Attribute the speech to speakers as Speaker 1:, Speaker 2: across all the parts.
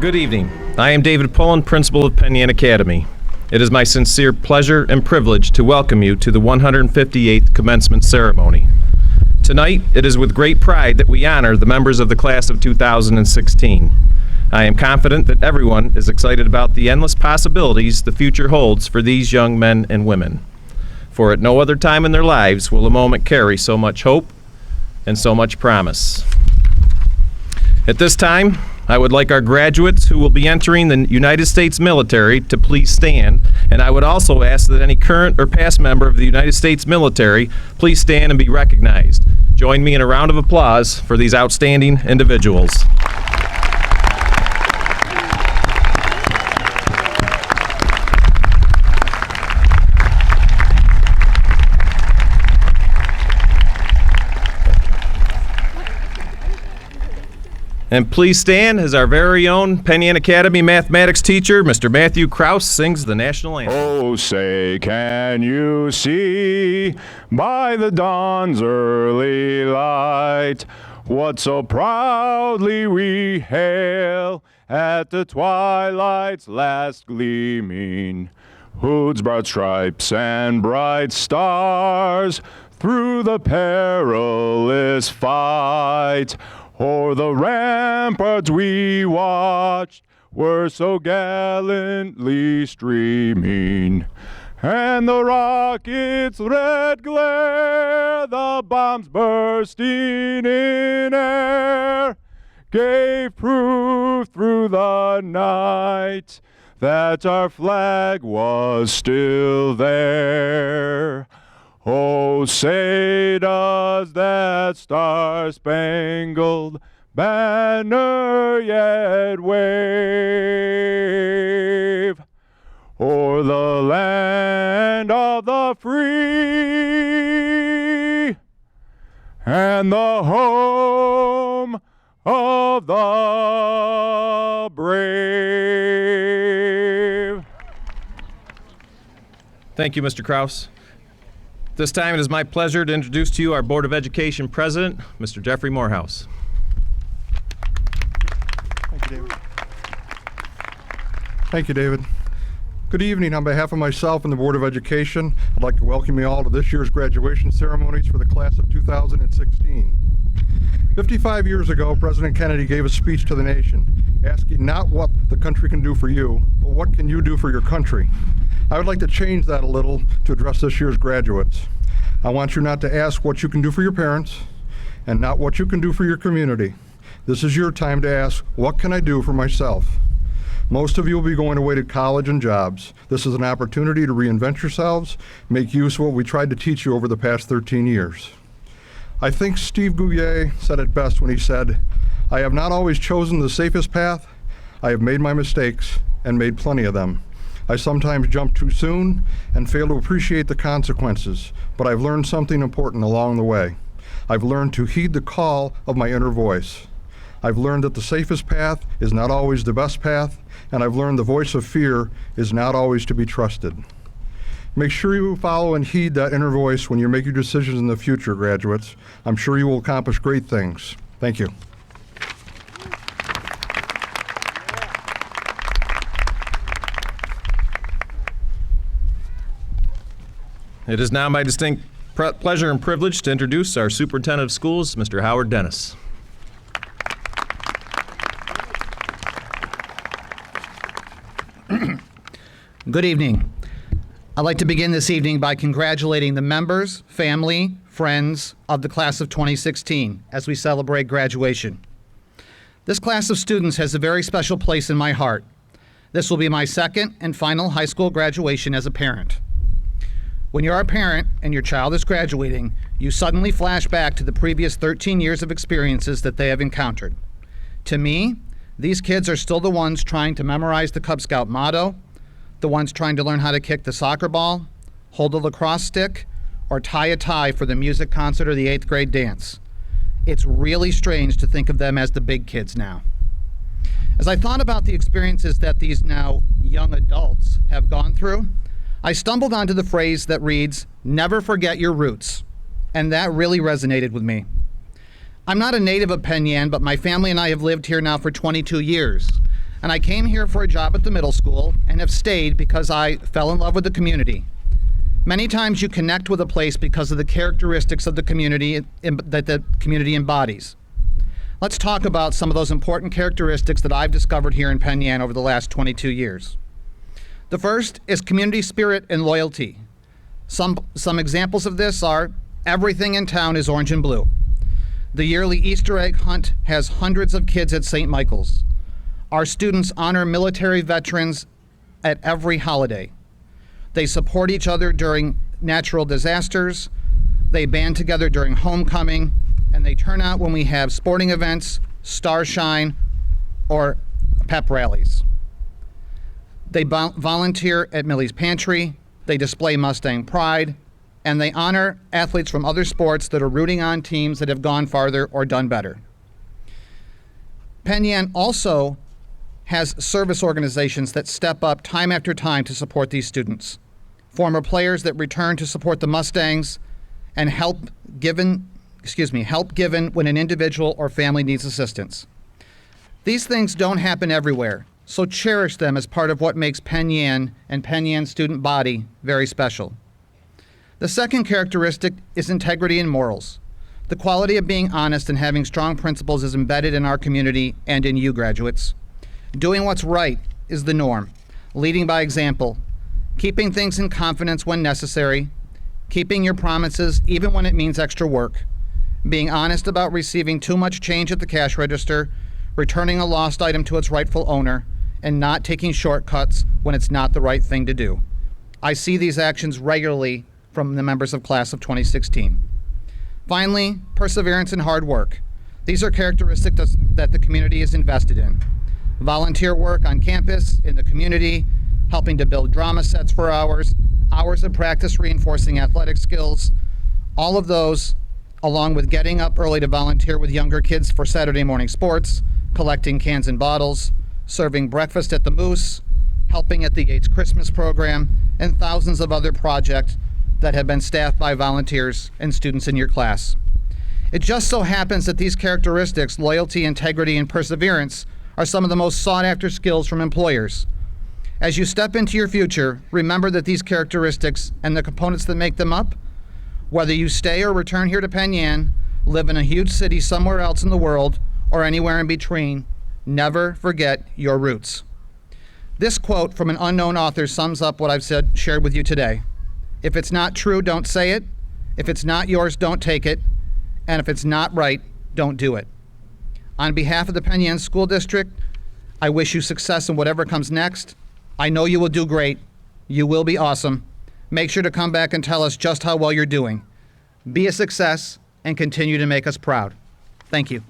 Speaker 1: Good evening. I am David Pullen, principal of Penn Yan Academy. It is my sincere pleasure and privilege to welcome you to the 158th commencement ceremony. Tonight, it is with great pride that we honor the members of the class of 2016. I am confident that everyone is excited about the endless possibilities the future holds for these young men and women. For at no other time in their lives will a moment carry so much hope and so much promise. At this time, I would like our graduates who will be entering the United States military to please stand, and I would also ask that any current or past member of the United States military please stand and be recognized. Join me in a round of applause for these outstanding individuals. And please stand as our very own Penn Yan Academy mathematics teacher, Mr. Matthew Krause, sings the national anthem.
Speaker 2: Oh, say, can you see by the dawn's early light what so proudly we hail at the twilight's last gleaming, whose broad stripes and bright stars through the perilous fight o'er the ramparts we watched were so gallantly streaming, and the rocket's red glare, the bombs bursting in air, gave proof through the night that our flag was still there. Oh, say does that star-spangled banner yet wave o'er the land of the free and the home of the brave?
Speaker 1: Thank you, Mr. Krause. This time it is my pleasure to introduce to you our Board of Education President, Mr. Jeffrey Morehouse.
Speaker 3: Thank you, David. Thank you, David. Good evening. On behalf of myself and the Board of Education, I'd like to welcome you all to this year's graduation ceremonies for the class of 2016. 55 years ago, President Kennedy gave a speech to the nation, asking not what the country can do for you, but what can you do for your country. I would like to change that a little to address this year's graduates. I want you not to ask what you can do for your parents and not what you can do for your community. This is your time to ask, what can I do for myself? Most of you will be going away to college and jobs. This is an opportunity to reinvent yourselves, make use of what we tried to teach you over the past 13 years. I think Steve Gouillet said it best when he said, I have not always chosen the safest path. I have made my mistakes and made plenty of them. I sometimes jump too soon and fail to appreciate the consequences, but I've learned something important along the way. I've learned to heed the call of my inner voice. I've learned that the safest path is not always the best path, and I've learned the voice of fear is not always to be trusted. Make sure you follow and heed that inner voice when you make your decisions in the future, graduates. I'm sure you will accomplish great things. Thank you.
Speaker 1: It is now my distinct pleasure and privilege to introduce our Superintendent of Schools, Mr. Howard Dennis.
Speaker 4: Good evening. I'd like to begin this evening by congratulating the members, family, friends of the class of 2016 as we celebrate graduation. This class of students has a very special place in my heart. This will be my second and final high school graduation as a parent. When you're a parent and your child is graduating, you suddenly flash back to the previous 13 years of experiences that they have encountered. To me, these kids are still the ones trying to memorize the Cub Scout motto, the ones trying to learn how to kick the soccer ball, hold a lacrosse stick, or tie a tie for the music concert or the 8th grade dance. It's really strange to think of them as the big kids now. As I thought about the experiences that these now young adults have gone through, I stumbled onto the phrase that reads, "Never forget your roots," and that really resonated with me. I'm not a native of Penn Yan, but my family and I have lived here now for 22 years. and I came here for a job at the middle school and have stayed because I fell in love with the community. Many times you connect with a place because of the characteristics of the community that the community embodies. Let's talk about some of those important characteristics that I've discovered here in Penn Yan over the last 22 years. The first is community spirit and loyalty. Some examples of this are everything in town is orange and blue. The yearly Easter egg hunt has hundreds of kids at St. Michael's. Our students honor military veterans at every holiday. They support each other during natural disasters. They band together during homecoming, and they turn out when we have sporting events, starshine, or pep rallies. They volunteer at Millie's Pantry. They display Mustang pride, and they honor athletes from other sports that are rooting on teams that have gone farther or done better. Penn Yan also has service organizations that step up time after time to support these students. Former players that return to support the Mustangs, and help given when an individual or family needs assistance. These things don't happen everywhere, so cherish them as part of what makes Penn Yan and Penn Yan student body very special. The second characteristic is integrity and morals. The quality of being honest and having strong principles is embedded in our community and in you graduates. Doing what's right is the norm, leading by example, keeping things in confidence when necessary, keeping your promises even when it means extra work, being honest about receiving too much change at the cash register, returning a lost item to its rightful owner, and not taking shortcuts when it's not the right thing to do. I see these actions regularly from the members of class of 2016. Finally, perseverance and hard work. These are characteristics that the community is invested in. Volunteer work on campus, in the community, helping to build drama sets for hours of practice reinforcing athletic skills, all of those, along with getting up early to volunteer with younger kids for Saturday morning sports, collecting cans and bottles, serving breakfast at the Moose, helping at the Yates Christmas program, and thousands of other projects that have been staffed by volunteers and students in your class. It just so happens that these characteristics, loyalty, integrity, and perseverance, are some of the most sought-after skills from employers. As you step into your future, remember that these characteristics and the components that make them up, whether you stay or return here to Penn Yan, live in a huge city somewhere else in the world, or anywhere in between, never forget your roots. This quote from an unknown author sums up what I've shared with you today. If it's not true, don't say it. If it's not yours, don't take it. And if it's not right, don't do it. On behalf of the Penn Yan School District, I wish you success in whatever comes next. I know you will do great. You will be awesome. Make sure to come back and tell us just how well you're doing. Be a success and continue to make us proud. Thank you.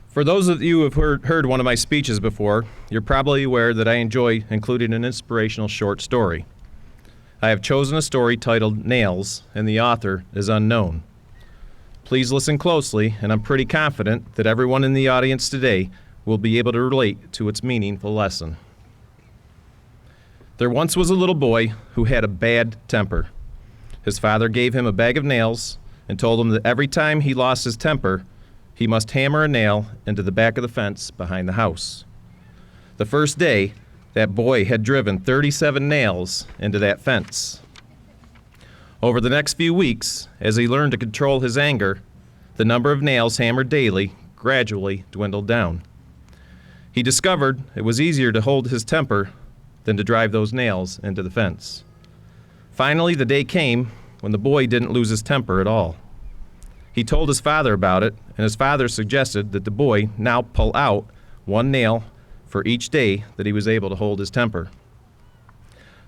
Speaker 1: For those of you who have heard one of my speeches before, you're probably aware that I enjoy including an inspirational short story. I have chosen a story titled Nails, and the author is unknown. Please listen closely, and I'm pretty confident that everyone in the audience today will be able to relate to its meaningful lesson. There once was a little boy who had a bad temper. His father gave him a bag of nails and told him that every time he lost his temper, he must hammer a nail into the back of the fence behind the house. The first day, that boy had driven 37 nails into that fence. Over the next few weeks, as he learned to control his anger, the number of nails hammered daily gradually dwindled down. He discovered it was easier to hold his temper than to drive those nails into the fence. Finally, the day came when the boy didn't lose his temper at all. He told his father about it, and his father suggested that the boy now pull out one nail for each day that he was able to hold his temper.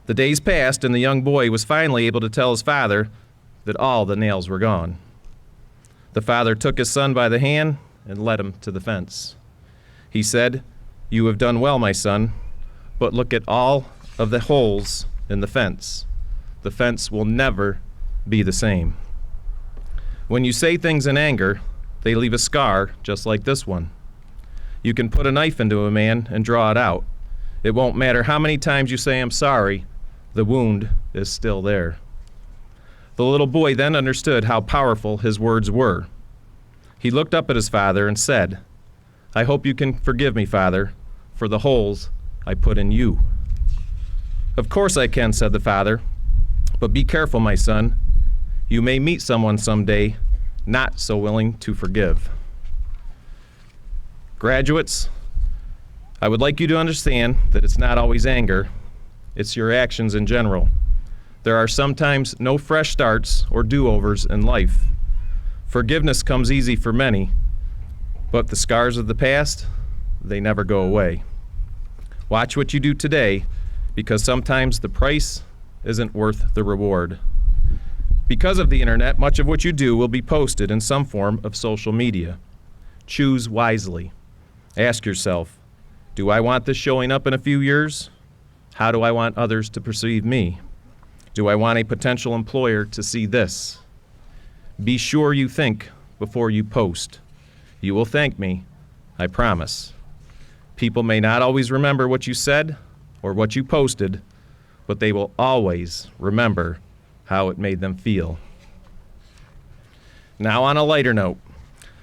Speaker 1: The days passed, and the young boy was finally able to tell his father that all the nails were gone. The father took his son by the hand and led him to the fence. He said, "You have done well, my son, but look at all of the holes in the fence. The fence will never be the same. When you say things in anger, they leave a scar just like this one. You can put a knife into a man and draw it out. It won't matter how many times you say I'm sorry, the wound is still there." The little boy then understood how powerful his words were. He looked up at his father and said, "I hope you can forgive me, Father, for the holes I put in you." "Of course I can," said the father, "but be careful, my son. You may meet someone someday not so willing to forgive." Graduates, I would like you to understand that it's not always anger, it's your actions in general. There are sometimes no fresh starts or do-overs in life. Forgiveness comes easy for many, but the scars of the past, they never go away. Watch what you do today, because sometimes the price isn't worth the reward. Because of the internet, much of what you do will be posted in some form of social media. Choose wisely. Ask yourself, do I want this showing up in a few years? How do I want others to perceive me? Do I want a potential employer to see this? Be sure you think before you post. You will thank me, I promise. People may not always remember what you said or what you posted, but they will always remember how it made them feel. Now, on a lighter note,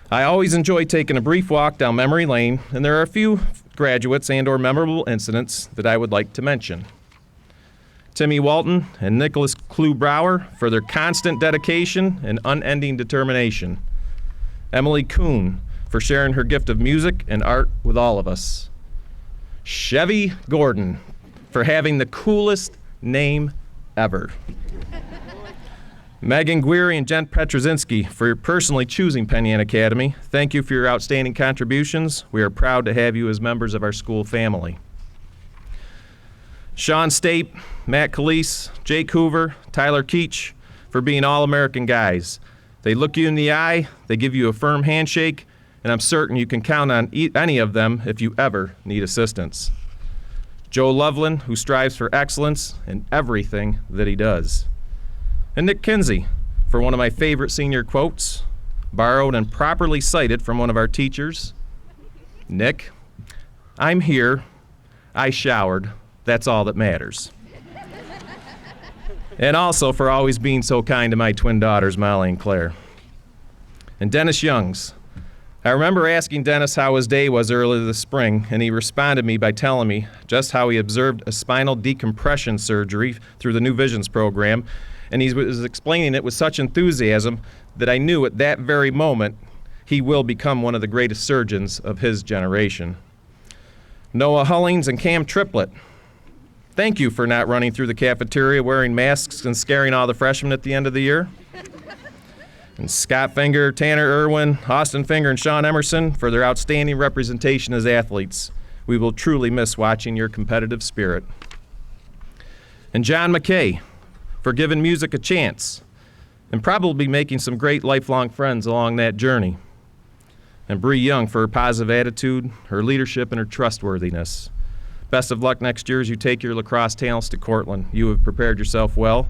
Speaker 1: I always enjoy taking a brief walk down memory lane, and there are a few graduates and/or memorable incidents that I would like to mention. Timmy Walton and Nicholas Klubauer for their constant dedication and unending determination. Emily Kuhn for sharing her gift of music and art with all of us. Chevy Gordon for having the coolest name ever. Megan Guiri and Jen Petrozinski for personally choosing Penn Yan Academy. Thank you for your outstanding contributions. We are proud to have you as members of our school family. Sean Stape, Matt Calise, Jake Hoover, Tyler Keach for being all-American guys. They look you in the eye, they give you a firm handshake, and I'm certain you can count on any of them if you ever need assistance. Joe Loveland, who strives for excellence in everything that he does. And Nick Kinsey, for one of my favorite senior quotes, borrowed and properly cited from one of our teachers. Nick, I'm here, I showered, that's all that matters. And also for always being so kind to my twin daughters, Molly and Claire. And Dennis Youngs. I remember asking Dennis how his day was earlier this spring, and he responded me by telling me just how he observed a spinal decompression surgery through the New Visions program, and he was explaining it with such enthusiasm that I knew at that very moment he will become one of the greatest surgeons of his generation. Noah Hullings and Cam Triplett. Thank you for not running through the cafeteria wearing masks and scaring all the freshmen at the end of the year. And Scott Finger, Tanner Irwin, Austin Finger, and Sean Emerson for their outstanding representation as athletes. We will truly miss watching your competitive spirit. And John McKay for giving music a chance and probably making some great lifelong friends along that journey. And Bree Young for her positive attitude, her leadership, and her trustworthiness. Best of luck next year as you take your lacrosse talents to Cortland. You have prepared yourself well,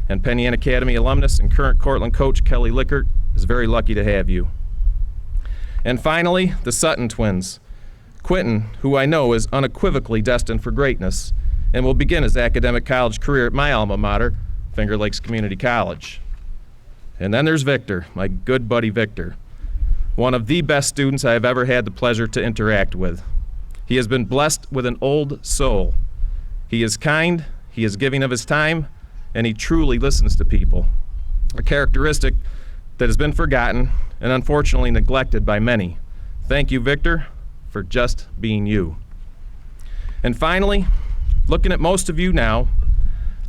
Speaker 1: and Penn Yan Academy alumnus and current Cortland coach Kelly Lickert is very lucky to have you. And finally, the Sutton twins. Quentin, who I know is unequivocally destined for greatness and will begin his academic college career at my alma mater, Finger Lakes Community College. And then there's Victor, my good buddy Victor, one of the best students I have ever had the pleasure to interact with. He has been blessed with an old soul. He is kind, he is giving of his time, and he truly listens to people, a characteristic that has been forgotten and unfortunately neglected by many. Thank you, Victor, for just being you. And finally, looking at most of you now,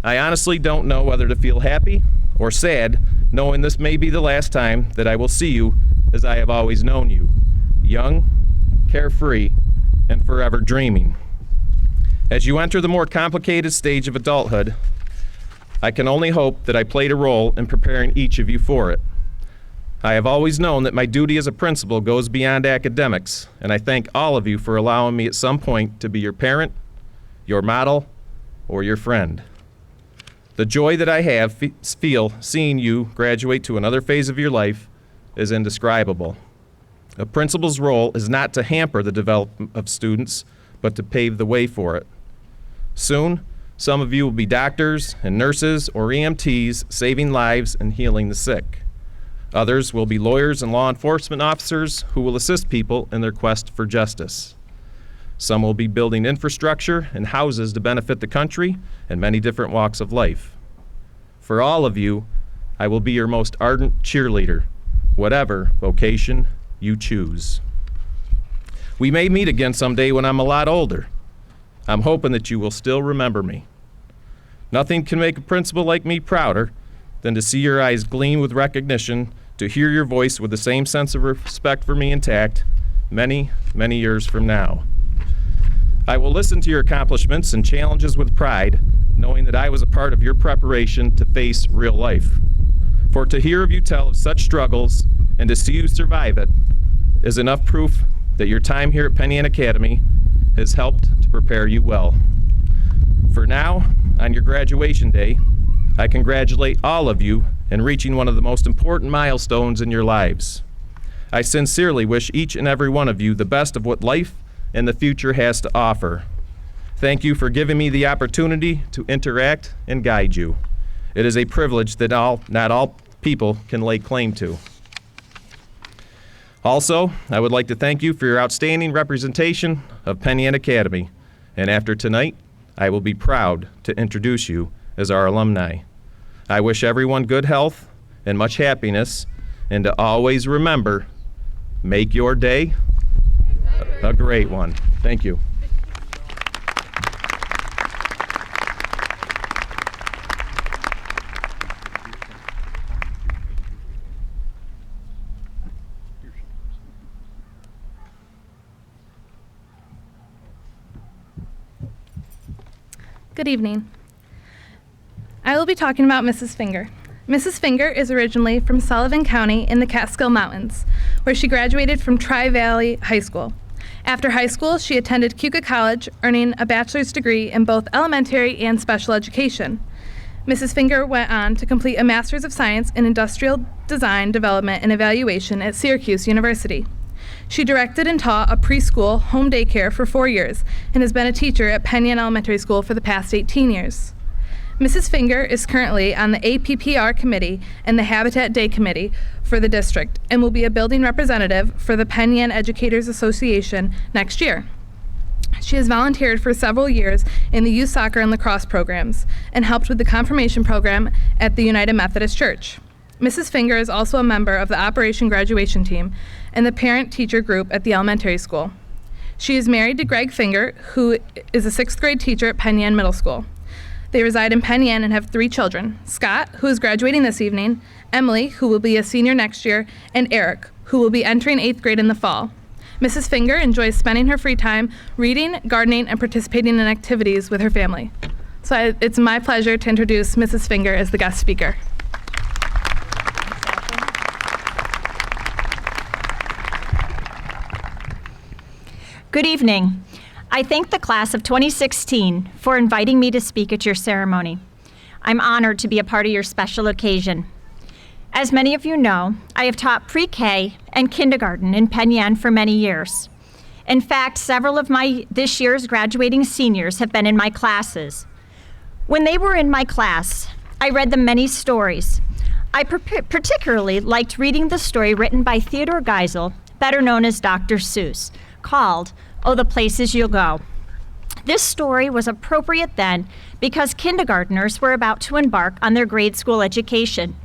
Speaker 1: I honestly don't know whether to feel happy or sad, knowing this may be the last time that I will see you as I have always known you, young, carefree, and forever dreaming. As you enter the more complicated stage of adulthood, I can only hope that I played a role in preparing each of you for it. I have always known that my duty as a principal goes beyond academics, and I thank all of you for allowing me at some point to be your parent, your model, or your friend. The joy that I feel seeing you graduate to another phase of your life is indescribable. A principal's role is not to hamper the development of students, but to pave the way for it. Soon, Some of you will be doctors and nurses or EMTs saving lives and healing the sick. Others will be lawyers and law enforcement officers who will assist people in their quest for justice. Some will be building infrastructure and houses to benefit the country and many different walks of life. For all of you, I will be your most ardent cheerleader, whatever vocation you choose. We may meet again someday when I'm a lot older. I'm hoping that you will still remember me. Nothing can make a principal like me prouder than to see your eyes gleam with recognition, to hear your voice with the same sense of respect for me intact many, many years from now. I will listen to your accomplishments and challenges with pride, knowing that I was a part of your preparation to face real life. For to hear of you tell of such struggles and to see you survive it is enough proof that your time here at Penn Yan Academy has helped to prepare you well. For now, on your graduation day, I congratulate all of you in reaching one of the most important milestones in your lives. I sincerely wish each and every one of you the best of what life and the future has to offer. Thank you for giving me the opportunity to interact and guide you. It is a privilege that not all people can lay claim to. Also, I would like to thank you for your outstanding representation of Penn Yan Academy, and after tonight, I will be proud to introduce you as our alumni. I wish everyone good health and much happiness, and to always remember, make your day a great one. Thank you.
Speaker 5: Good evening. I will be talking about Mrs. Finger. Mrs. Finger is originally from Sullivan County in the Catskill Mountains, where she graduated from Tri-Valley High School. After high school, she attended Keuka College, earning a bachelor's degree in both elementary and special education. Mrs. Finger went on to complete a Master's of Science in Industrial Design, Development, and Evaluation at Syracuse University. She directed and taught a preschool home daycare for 4 years and has been a teacher at Penn Yan Elementary School for the past 18 years. Mrs. Finger is currently on the APPR committee and the Habitat Day committee for the district and will be a building representative for the Penn Yan Educators Association next year. She has volunteered for several years in the youth soccer and lacrosse programs and helped with the confirmation program at the United Methodist Church. Mrs. Finger is also a member of the Operation Graduation team and the parent-teacher group at the elementary school. She is married to Greg Finger, who is a 6th grade teacher at Penn Yan Middle School. They reside in Penn Yan and have 3 children, Scott, who is graduating this evening, Emily, who will be a senior next year, and Eric, who will be entering 8th grade in the fall. Mrs. Finger enjoys spending her free time reading, gardening, and participating in activities with her family. So it's my pleasure to introduce Mrs. Finger as the guest speaker.
Speaker 6: Good evening. I thank the class of 2016 for inviting me to speak at your ceremony. I'm honored to be a part of your special occasion. As many of you know, I have taught pre-K and kindergarten in Penn Yan for many years. In fact, several of this year's graduating seniors have been in my classes. When they were in my class, I read them many stories. I particularly liked reading the story written by Theodore Geisel, better known as Dr. Seuss, called "Oh, the Places You'll Go." This story was appropriate then because kindergartners were about to embark on their grade school education.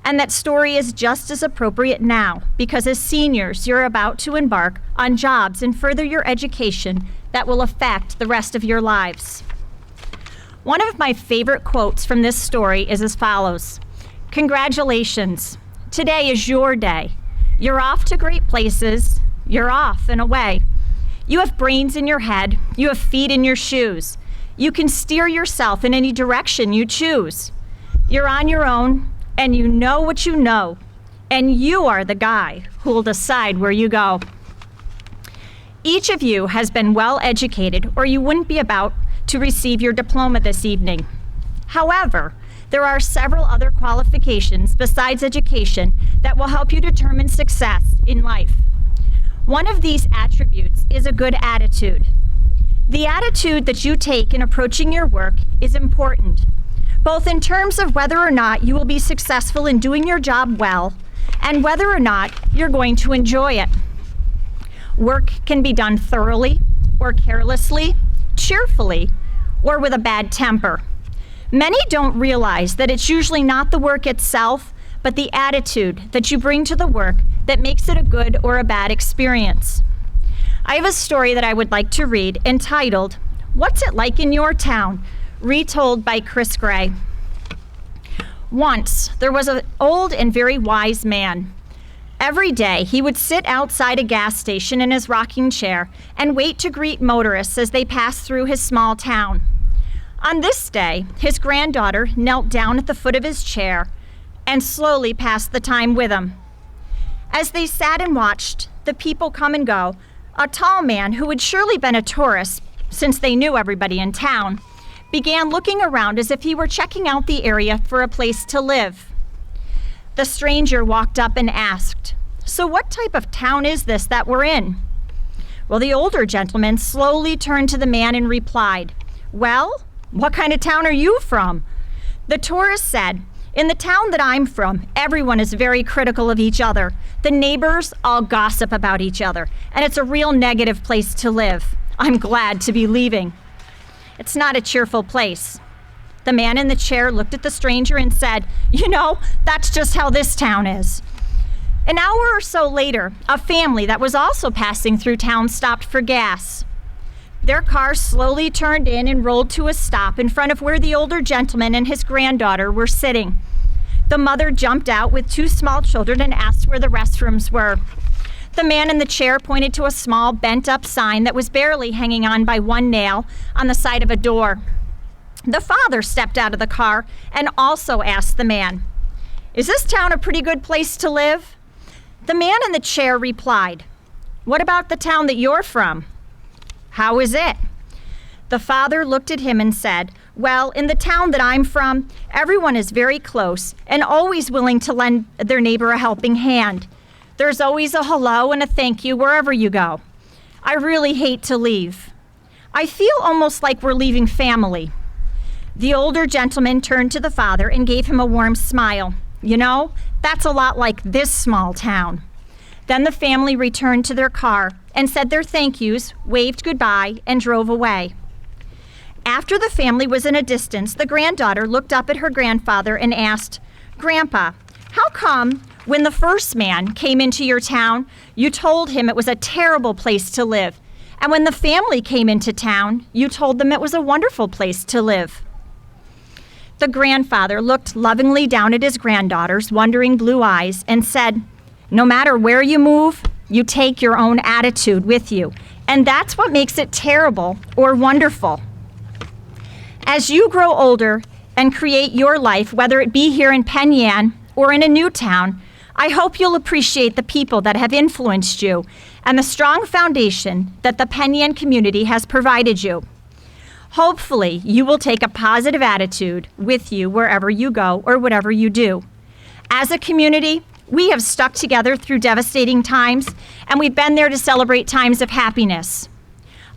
Speaker 6: And that story is just as appropriate now because as seniors, you're about to embark on jobs and further your education that will affect the rest of your lives. One of my favorite quotes from this story is as follows: "Congratulations, today is your day. You're off to great places. You're off and away. You have brains in your head. You have feet in your shoes. You can steer yourself in any direction you choose. You're on your own, and you know what you know, and you are the guy who will decide where you go." Each of you has been well educated, or you wouldn't be about to receive your diploma this evening. However, there are several other qualifications besides education that will help you determine success in life. One of these attributes is a good attitude. The attitude that you take in approaching your work is important, both in terms of whether or not you will be successful in doing your job well and whether or not you're going to enjoy it. Work can be done thoroughly or carelessly, cheerfully, or with a bad temper. Many don't realize that it's usually not the work itself, but the attitude that you bring to the work that makes it a good or a bad experience. I have a story that I would like to read entitled, "What's It Like in Your Town?" retold by Chris Gray. Once, there was an old and very wise man. Every day, he would sit outside a gas station in his rocking chair and wait to greet motorists as they passed through his small town. On this day, his granddaughter knelt down at the foot of his chair and slowly passed the time with him. As they sat and watched the people come and go, a tall man who had surely been a tourist since they knew everybody in town began looking around as if he were checking out the area for a place to live. The stranger walked up and asked, "So what type of town is this that we're in?" Well, the older gentleman slowly turned to the man and replied, "Well, what kind of town are you from?" The tourist said, "In the town that I'm from, everyone is very critical of each other. The neighbors all gossip about each other, and it's a real negative place to live. I'm glad to be leaving." It's not a cheerful place. The man in the chair looked at the stranger and said, "You know, that's just how this town is." An hour or so later, a family that was also passing through town stopped for gas. Their car slowly turned in and rolled to a stop in front of where the older gentleman and his granddaughter were sitting. The mother jumped out with two small children and asked where the restrooms were. The man in the chair pointed to a small bent-up sign that was barely hanging on by one nail on the side of a door. The father stepped out of the car and also asked the man, "Is this town a pretty good place to live?" The man in the chair replied, "What about the town that you're from? How is it?" The father looked at him and said, "Well, in the town that I'm from, everyone is very close and always willing to lend their neighbor a helping hand. There's always a hello and a thank you wherever you go. I really hate to leave. I feel almost like we're leaving family." The older gentleman turned to the father and gave him a warm smile. "You know, that's a lot like this small town." Then the family returned to their car and said their thank yous, waved goodbye, and drove away. After the family was in a distance, the granddaughter looked up at her grandfather and asked, "Grandpa, how come when the first man came into your town, you told him it was a terrible place to live, and when the family came into town, you told them it was a wonderful place to live?" The grandfather looked lovingly down at his granddaughter's wondering blue eyes and said, "No matter where you move, you take your own attitude with you, and that's what makes it terrible or wonderful. As you grow older and create your life, whether it be here in Penn Yan or in a new town, I hope you'll appreciate the people that have influenced you and the strong foundation that the Penn Yan community has provided you. Hopefully, you will take a positive attitude with you wherever you go or whatever you do. As a community, we have stuck together through devastating times, and we've been there to celebrate times of happiness.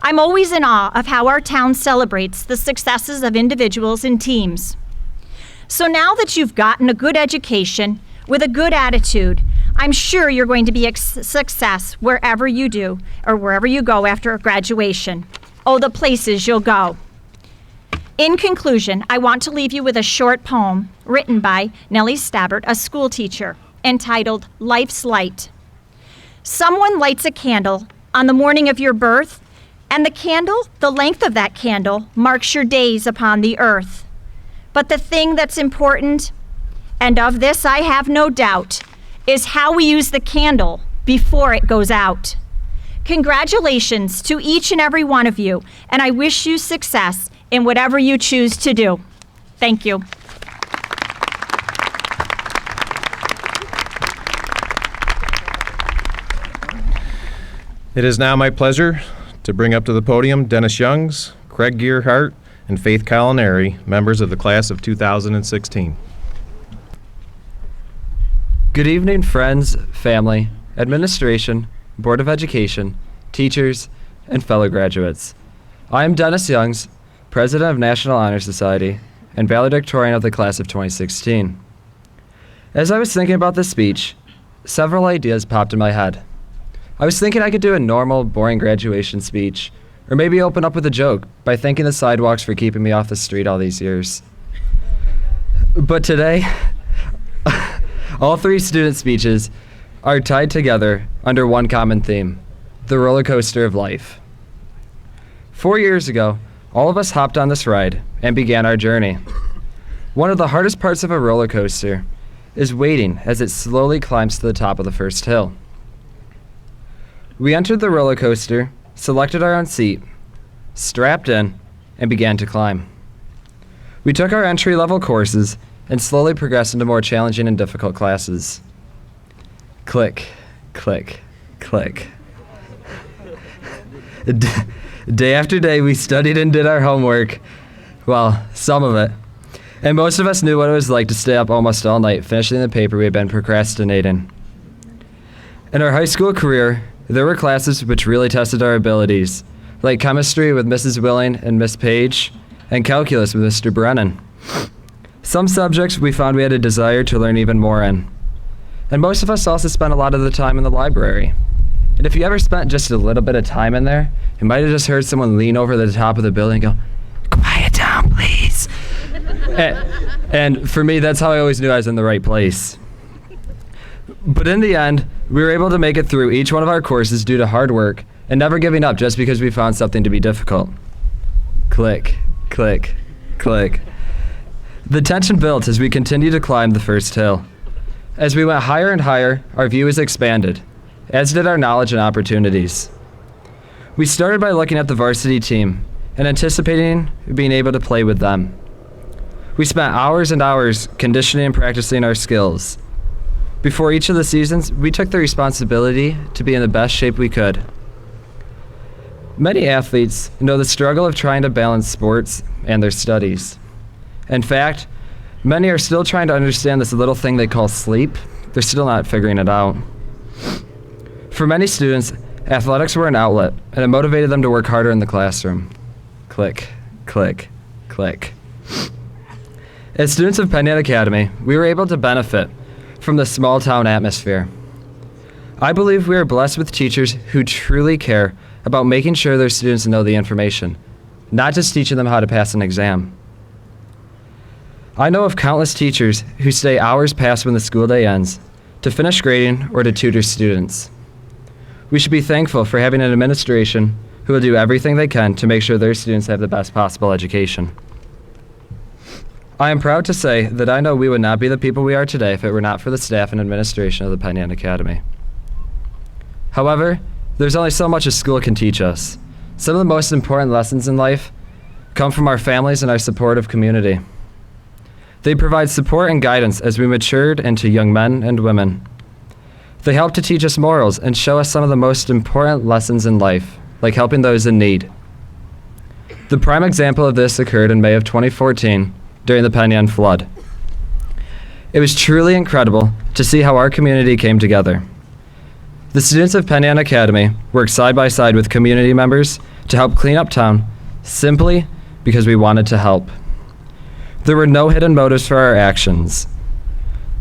Speaker 6: I'm always in awe of how our town celebrates the successes of individuals and teams. So now that you've gotten a good education with a good attitude, I'm sure you're going to be a success wherever you do or wherever you go after graduation. Oh, the places you'll go. In conclusion, I want to leave you with a short poem written by Nellie Stabbert, a school teacher, entitled Life's Light. Someone lights a candle on the morning of your birth, and the candle, the length of that candle, marks your days upon the earth. But the thing that's important, and of this I have no doubt, is how we use the candle before it goes out. Congratulations to each and every one of you, and I wish you success in whatever you choose to do. Thank you.
Speaker 1: It is now my pleasure to bring up to the podium Dennis Youngs, Craig Gearhart, and Faith Collinari, members of the class of 2016.
Speaker 7: Good evening, friends, family, administration, Board of Education, teachers, and fellow graduates. I am Dennis Youngs, President of National Honor Society and valedictorian of the class of 2016. As I was thinking about this speech, several ideas popped in my head. I was thinking I could do a normal, boring graduation speech, or maybe open up with a joke by thanking the sidewalks for keeping me off the street all these years. But today, all three student speeches are tied together under one common theme: the roller coaster of life. 4 years ago, all of us hopped on this ride and began our journey. One of the hardest parts of a roller coaster is waiting as it slowly climbs to the top of the first hill. We entered the roller coaster, selected our own seat, strapped in, and began to climb. We took our entry-level courses and slowly progressed into more challenging and difficult classes. Click, click, click. Day after day, we studied and did our homework. Well, some of it. And most of us knew what it was like to stay up almost all night finishing the paper we had been procrastinating. In our high school career, there were classes which really tested our abilities, like chemistry with Mrs. Willing and Miss Page, and calculus with Mr. Brennan. Some subjects we found we had a desire to learn even more in. And most of us also spent a lot of the time in the library. And if you ever spent just a little bit of time in there, you might have just heard someone lean over the top of the building and go, "Quiet down, please." And for me, that's how I always knew I was in the right place. But in the end, we were able to make it through each one of our courses due to hard work and never giving up just because we found something to be difficult. Click, click, click. The tension built as we continued to climb the first hill. As we went higher and higher, our view was expanded, as did our knowledge and opportunities. We started by looking at the varsity team and anticipating being able to play with them. We spent hours and hours conditioning and practicing our skills. Before each of the seasons, we took the responsibility to be in the best shape we could. Many athletes know the struggle of trying to balance sports and their studies. In fact, many are still trying to understand this little thing they call sleep. They're still not figuring it out. For many students, athletics were an outlet, and it motivated them to work harder in the classroom. Click, click, click. As students of Penn Yan Academy, we were able to benefit from the small town atmosphere. I believe we are blessed with teachers who truly care about making sure their students know the information, not just teaching them how to pass an exam. I know of countless teachers who stay hours past when the school day ends to finish grading or to tutor students. We should be thankful for having an administration who will do everything they can to make sure their students have the best possible education. I am proud to say that I know we would not be the people we are today if it were not for the staff and administration of the Penn Yan Academy. However, there's only so much a school can teach us. Some of the most important lessons in life come from our families and our supportive community. They provide support and guidance as we matured into young men and women. They help to teach us morals and show us some of the most important lessons in life, like helping those in need. The prime example of this occurred in May of 2014 during the Penn Yan flood. It was truly incredible to see how our community came together. The students of Penn Yan Academy worked side by side with community members to help clean up town simply because we wanted to help. There were no hidden motives for our actions.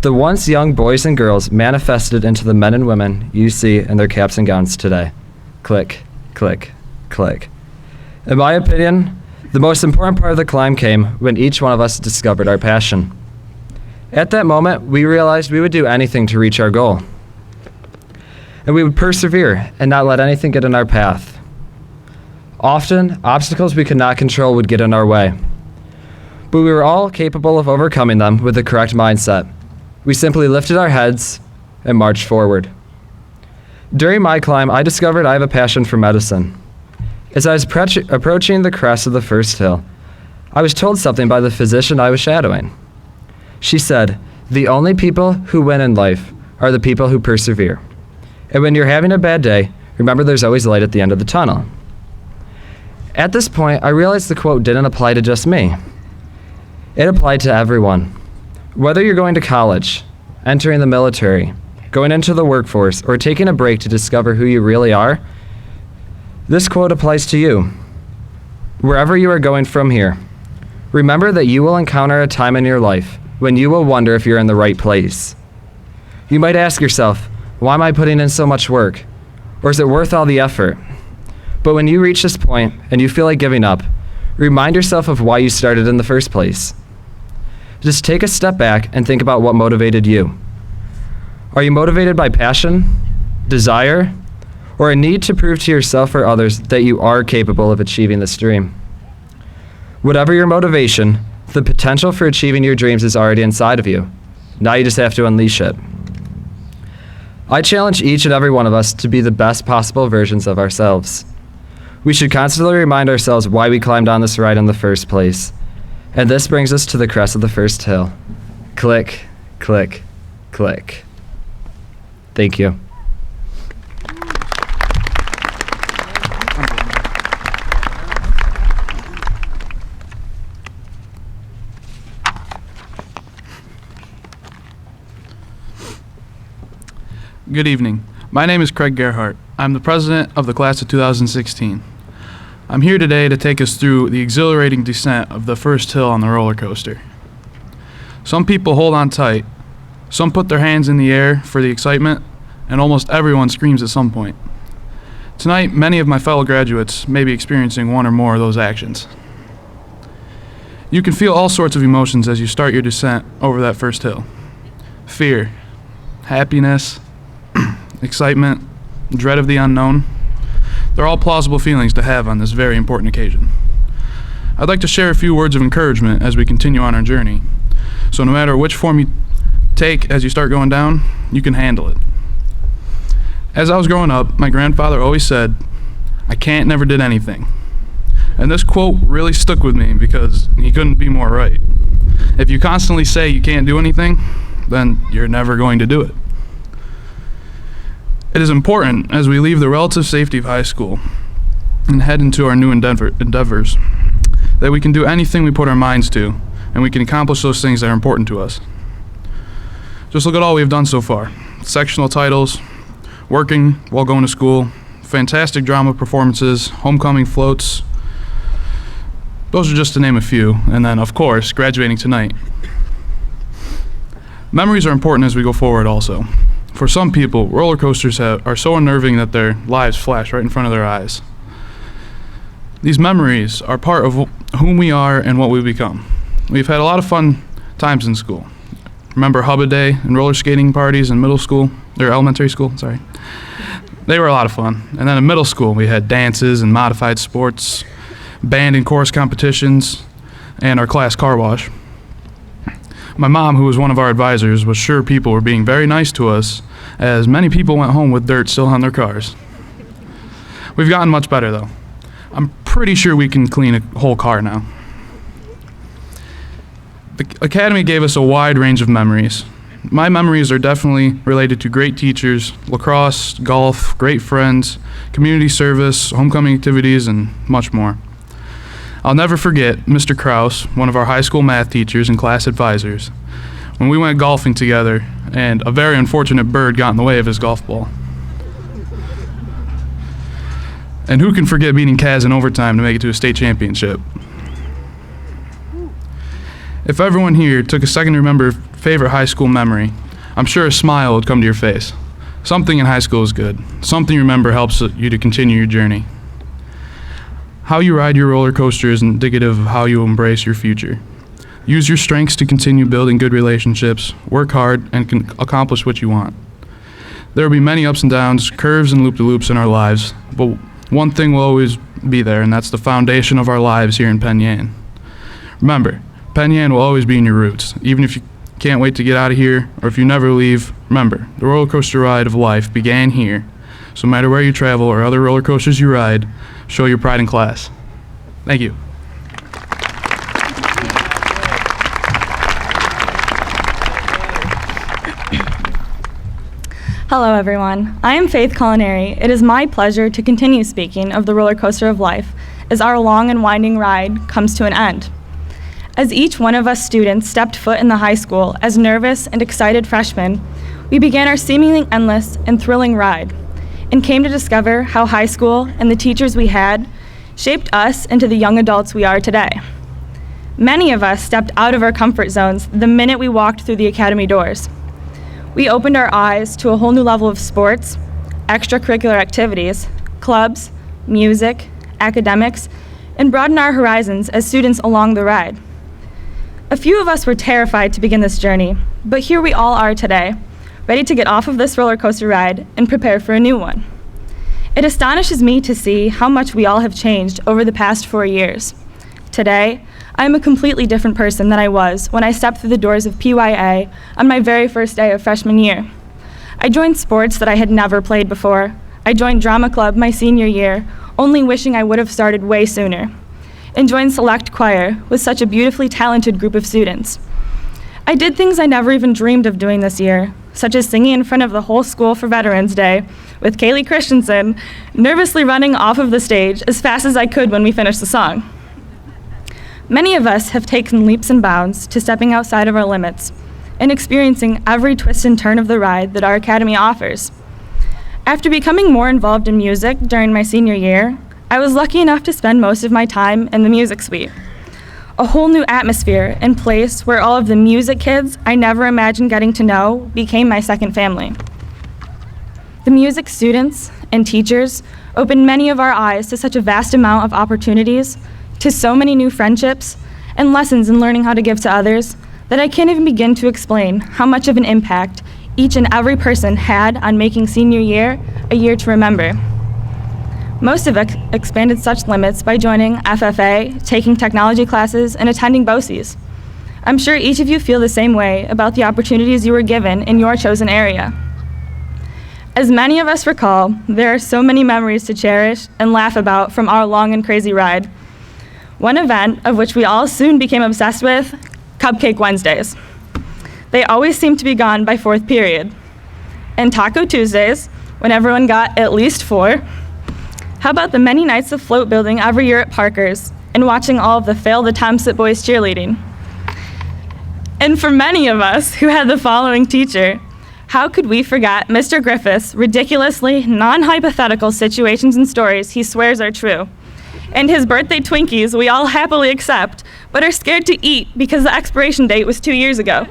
Speaker 7: The once young boys and girls manifested into the men and women you see in their caps and gowns today. Click, click, click. In my opinion, the most important part of the climb came when each one of us discovered our passion. At that moment, we realized we would do anything to reach our goal. And we would persevere and not let anything get in our path. Often, obstacles we could not control would get in our way. But we were all capable of overcoming them with the correct mindset. We simply lifted our heads and marched forward. During my climb, I discovered I have a passion for medicine. As I was approaching the crest of the first hill, I was told something by the physician I was shadowing. She said, "The only people who win in life are the people who persevere. And when you're having a bad day, remember there's always light at the end of the tunnel." At this point, I realized the quote didn't apply to just me. It applied to everyone. Whether you're going to college, entering the military, going into the workforce, or taking a break to discover who you really are, this quote applies to you. Wherever you are going from here, remember that you will encounter a time in your life when you will wonder if you're in the right place. You might ask yourself, why am I putting in so much work? Or is it worth all the effort? But when you reach this point and you feel like giving up, remind yourself of why you started in the first place. Just take a step back and think about what motivated you. Are you motivated by passion, desire, or a need to prove to yourself or others that you are capable of achieving this dream? Whatever your motivation, the potential for achieving your dreams is already inside of you. Now you just have to unleash it. I challenge each and every one of us to be the best possible versions of ourselves. We should constantly remind ourselves why we climbed on this ride in the first place. And this brings us to the crest of the first hill. Click, click, click. Thank you.
Speaker 8: Good evening. My name is Craig Gerhardt. I'm the president of the class of 2016. I'm here today to take us through the exhilarating descent of the first hill on the roller coaster. Some people hold on tight, some put their hands in the air for the excitement, and almost everyone screams at some point. Tonight, many of my fellow graduates may be experiencing one or more of those actions. You can feel all sorts of emotions as you start your descent over that first hill. Fear, happiness, excitement, dread of the unknown. They're all plausible feelings to have on this very important occasion. I'd like to share a few words of encouragement as we continue on our journey. So no matter which form you take as you start going down, you can handle it. As I was growing up, my grandfather always said, "I can't, never did anything." And this quote really stuck with me because he couldn't be more right. If you constantly say you can't do anything, then you're never going to do it. It is important as we leave the relative safety of high school and head into our new endeavors that we can do anything we put our minds to, and we can accomplish those things that are important to us. Just look at all we've done so far. Sectional titles, working while going to school, fantastic drama performances, homecoming floats. Those are just to name a few, and then, of course, graduating tonight. Memories are important as we go forward also. For some people, roller coasters are so unnerving that their lives flash right in front of their eyes. These memories are part of whom we are and what we become. We've had a lot of fun times in school. Remember Hubba Day and roller skating parties in middle school, or elementary school, sorry. They were a lot of fun. And then in middle school, we had dances and modified sports, band and chorus competitions, and our class car wash. My mom, who was one of our advisors, was sure people were being very nice to us, as many people went home with dirt still on their cars. We've gotten much better, though. I'm pretty sure we can clean a whole car now. The Academy gave us a wide range of memories. My memories are definitely related to great teachers, lacrosse, golf, great friends, community service, homecoming activities, and much more. I'll never forget Mr. Kraus, one of our high school math teachers and class advisors, when we went golfing together and a very unfortunate bird got in the way of his golf ball. And who can forget beating Kaz in overtime to make it to a state championship? If everyone here took a second to remember a favorite high school memory, I'm sure a smile would come to your face. Something in high school is good. Something you remember helps you to continue your journey. How you ride your roller coaster is indicative of how you embrace your future. Use your strengths to continue building good relationships, work hard, and can accomplish what you want. There will be many ups and downs, curves and loop-de-loops in our lives, but one thing will always be there, and that's the foundation of our lives here in Penn Yan. Remember, Penn Yan will always be in your roots. Even if you can't wait to get out of here, or if you never leave, remember, the roller coaster ride of life began here. So no matter where you travel or other roller coasters you ride, show your pride in class. Thank you.
Speaker 9: Hello, everyone. I am Faith Culinary. It is my pleasure to continue speaking of the roller coaster of life as our long and winding ride comes to an end. As each one of us students stepped foot in the high school as nervous and excited freshmen, we began our seemingly endless and thrilling ride and came to discover how high school and the teachers we had shaped us into the young adults we are today. Many of us stepped out of our comfort zones the minute we walked through the academy doors. We opened our eyes to a whole new level of sports, extracurricular activities, clubs, music, academics, and broadened our horizons as students along the ride. A few of us were terrified to begin this journey, but here we all are today, ready to get off of this roller coaster ride and prepare for a new one. It astonishes me to see how much we all have changed over the past 4 years. Today, I am a completely different person than I was when I stepped through the doors of PYA on my very first day of freshman year. I joined sports that I had never played before. I joined drama club my senior year, only wishing I would have started way sooner, and joined select choir with such a beautifully talented group of students. I did things I never even dreamed of doing this year, such as singing in front of the whole school for Veterans Day with Kaylee Christensen, nervously running off of the stage as fast as I could when we finished the song. Many of us have taken leaps and bounds to stepping outside of our limits and experiencing every twist and turn of the ride that our academy offers. After becoming more involved in music during my senior year, I was lucky enough to spend most of my time in the music suite, a whole new atmosphere and place where all of the music kids I never imagined getting to know became my second family. The music students and teachers opened many of our eyes to such a vast amount of opportunities, to so many new friendships, and lessons in learning how to give to others that I can't even begin to explain how much of an impact each and every person had on making senior year a year to remember. Most have expanded such limits by joining FFA, taking technology classes, and attending BOCES. I'm sure each of you feel the same way about the opportunities you were given in your chosen area. As many of us recall, there are so many memories to cherish and laugh about from our long and crazy ride. One event of which we all soon became obsessed with, Cupcake Wednesdays. They always seemed to be gone by fourth period. And Taco Tuesdays, when everyone got at least 4. How about the many nights of float building every year at Parker's and watching all of the failed attempts at boys cheerleading? And for many of us who had the following teacher, how could we forget Mr. Griffith's ridiculously non-hypothetical situations and stories he swears are true, and his birthday Twinkies we all happily accept, but are scared to eat because the expiration date was 2 years ago?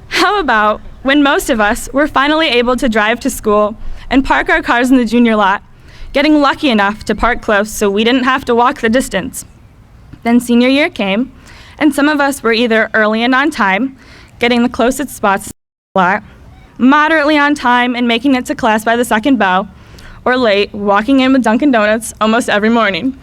Speaker 9: How about when most of us were finally able to drive to school and park our cars in the junior lot, getting lucky enough to park close so we didn't have to walk the distance? Then senior year came, and some of us were either early and on time, getting the closest spots to the lot, moderately on time and making it to class by the second bell, or late, walking in with Dunkin' Donuts almost every morning.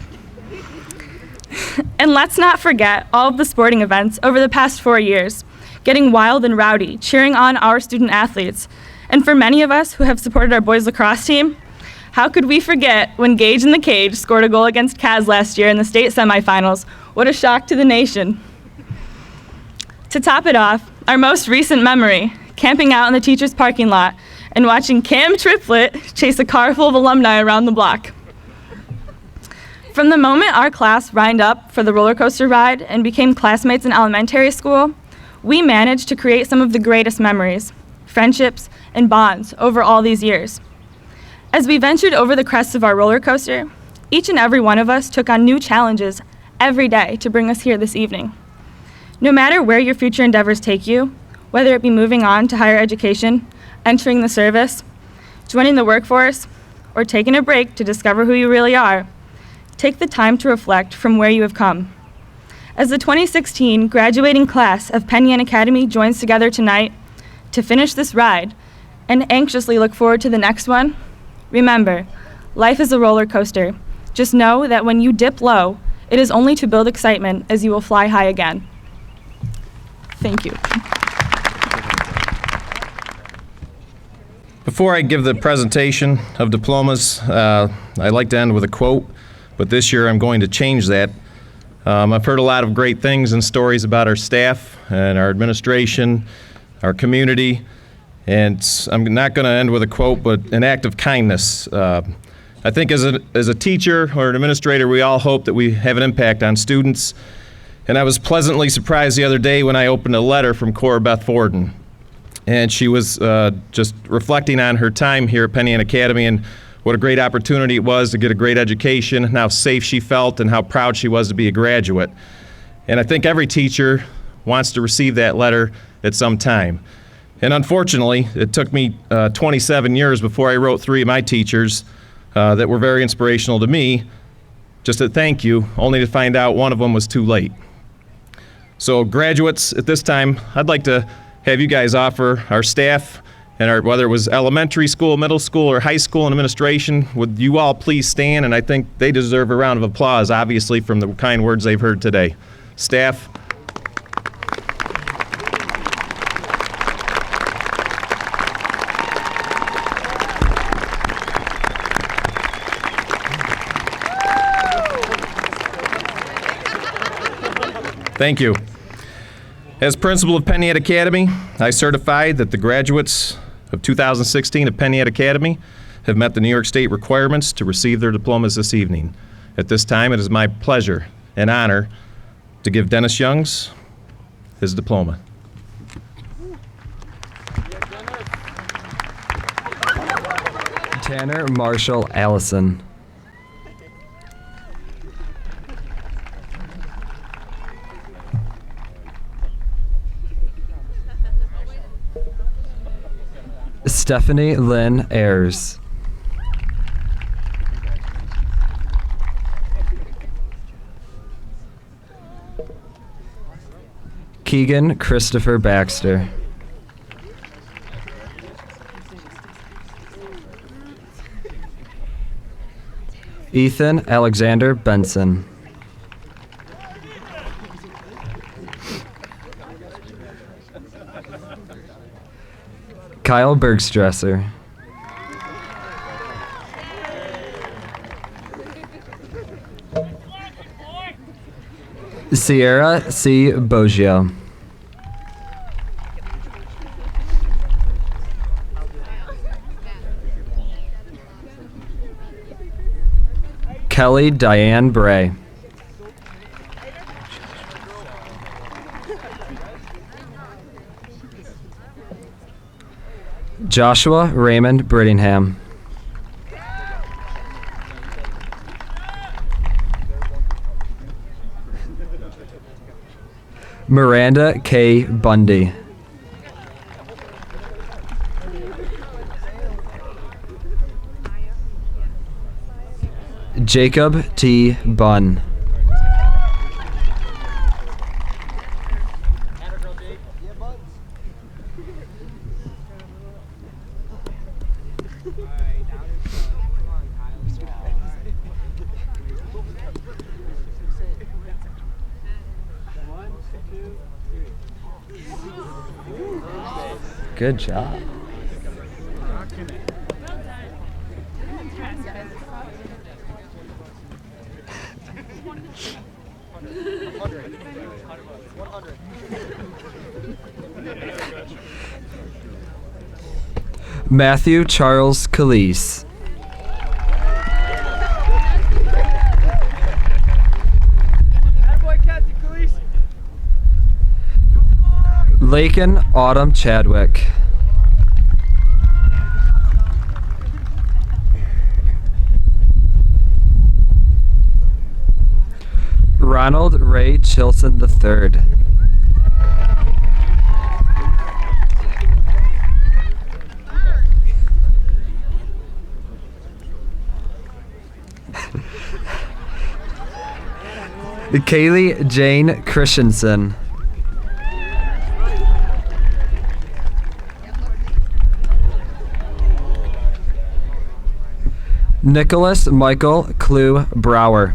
Speaker 9: And let's not forget all of the sporting events over the past 4 years, getting wild and rowdy, cheering on our student athletes. And for many of us who have supported our boys lacrosse team, how could we forget when Gage in the Cage scored a goal against Kaz last year in the state semifinals? What a shock to the nation. To top it off, our most recent memory, camping out in the teacher's parking lot and watching Cam Triplett chase a car full of alumni around the block. From the moment our class lined up for the roller coaster ride and became classmates in elementary school, we managed to create some of the greatest memories, friendships, and bonds over all these years. As we ventured over the crests of our roller coaster, each and every one of us took on new challenges every day to bring us here this evening. No matter where your future endeavors take you, whether it be moving on to higher education, entering the service, joining the workforce, or taking a break to discover who you really are, take the time to reflect from where you have come. As the 2016 graduating class of PYA Academy joins together tonight to finish this ride and anxiously look forward to the next one, remember, life is a roller coaster. Just know that when you dip low, it is only to build excitement as you will fly high again. Thank you.
Speaker 1: Before I give the presentation of diplomas, I like to end with a quote, but this year I'm going to change that. I've heard a lot of great things and stories about our staff and our administration, our community, and I'm not going to end with a quote, but an act of kindness. I think as a teacher or an administrator, we all hope that we have an impact on students, and I was pleasantly surprised the other day when I opened a letter from Cora Beth Forden. And she was just reflecting on her time here at PYA Academy and what a great opportunity it was to get a great education, and how safe she felt, and how proud she was to be a graduate. And I think every teacher wants to receive that letter at some time. And unfortunately, it took me 27 years before I wrote 3 of my teachers that were very inspirational to me, just a thank you, only to find out one of them was too late. So graduates, at this time, I'd like to have you guys offer our staff and whether it was elementary school, middle school, or high school and administration, would you all please stand? And I think they deserve a round of applause, obviously, from the kind words they've heard today. Staff. Thank you. As principal of Penn Academy, I certify that the graduates of 2016 of Penn Academy have met the New York State requirements to receive their diplomas this evening. At this time, it is my pleasure and honor to give Dennis Youngs his diploma.
Speaker 7: Tanner Marshall Allison. Stephanie Lynn Ayers. Keegan Christopher Baxter. Ethan Alexander Benson. Kyle Bergstresser. Sierra C. Boggio. Kelly Diane Bray. Joshua Raymond Brittingham. Miranda K. Bundy. Jacob T. Bunn. Good job. Matthew Charles Calise. Lakin Autumn Chadwick. Ronald Ray Chilson III. Kaylee Jane Christensen. Nicholas Michael Clue Brower.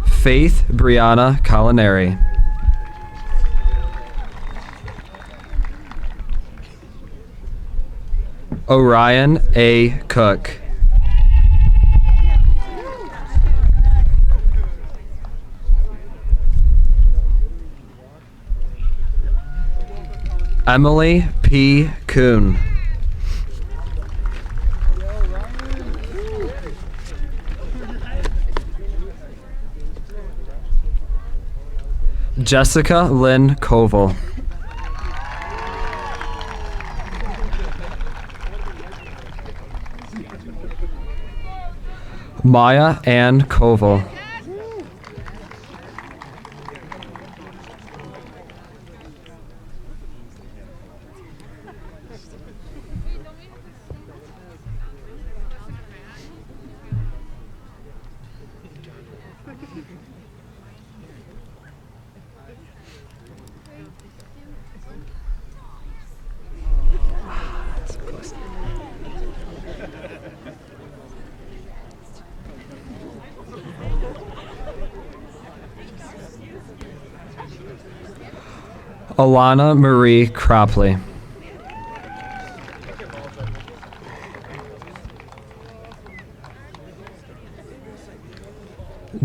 Speaker 7: Faith Brianna Collinari. Orion A. Cook. Emily P. Kuhn. Jessica Lynn Koval. Maya Ann Koval. Alana Marie Cropley.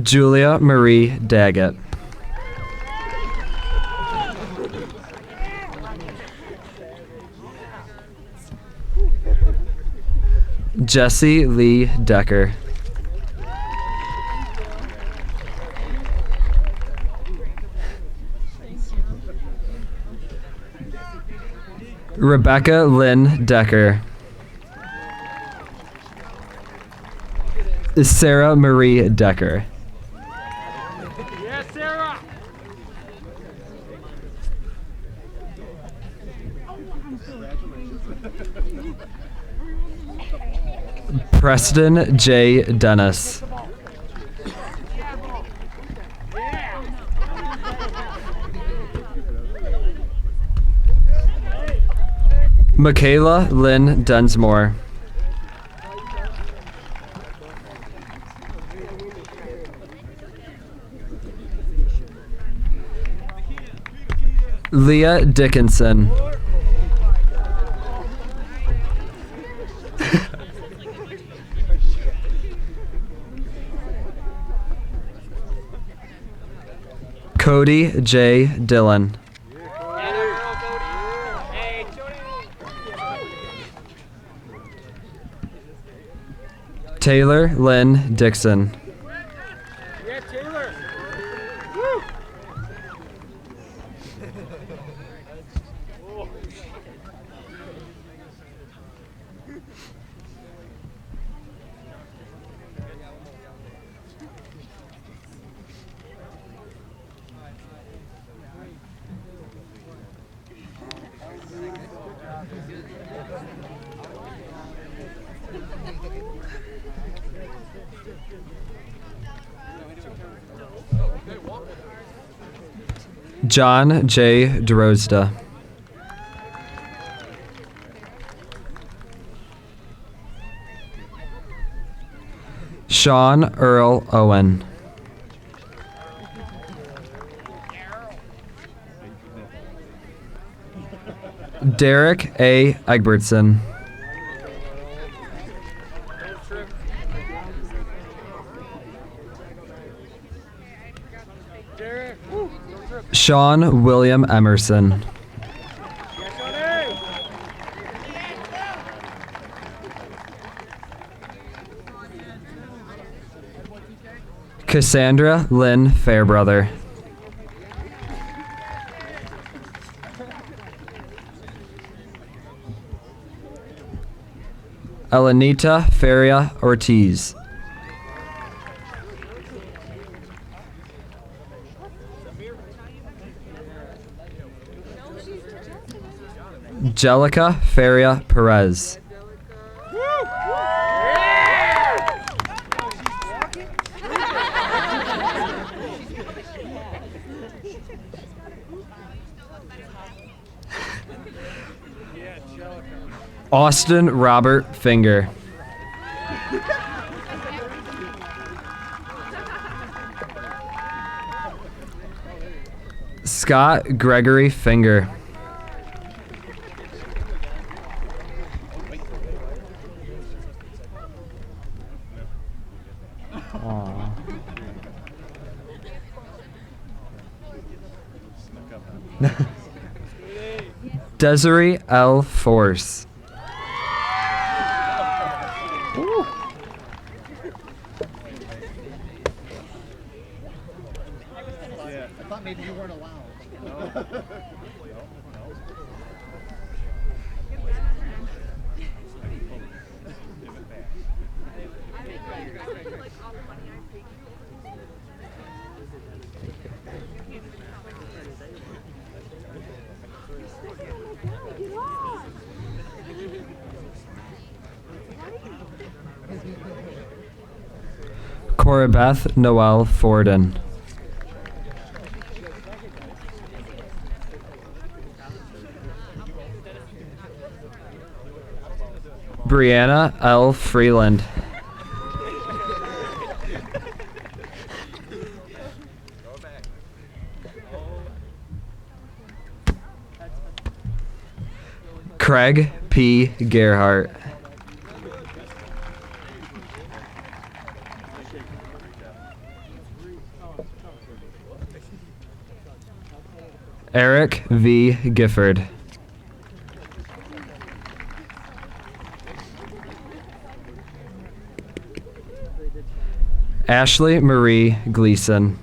Speaker 7: Julia Marie Daggett. Jesse Lee Decker. Rebecca Lynn Decker. Sarah Marie Decker.
Speaker 2: Yes, Sarah.
Speaker 7: Preston J. Dennis. Michaela Lynn Dunsmore. Leah Dickinson. Cody J. Dillon. Taylor Lynn Dixon.
Speaker 2: Yeah, Taylor.
Speaker 7: John J. Drozda. Sean Earl Owen. Derek A. Egbertson. Sean William Emerson. Cassandra Lynn Fairbrother. Elenita Feria Ortiz. Jellica Feria Perez. Austin Robert Finger. Scott Gregory Finger. Desiree L. Force.
Speaker 4: I thought maybe you weren't allowed.
Speaker 7: Corabeth Noel Forden. Brianna L. Freeland. Craig P. Gerhart. Eric V. Gifford. Ashley Marie Gleason.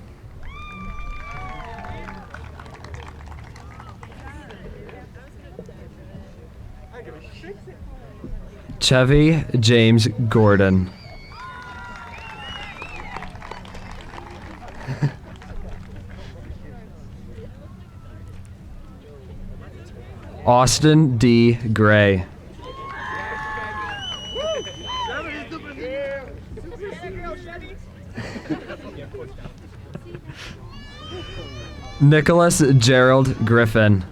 Speaker 7: Chevy James Gordon. Austin D. Gray. Nicholas Gerald Griffin.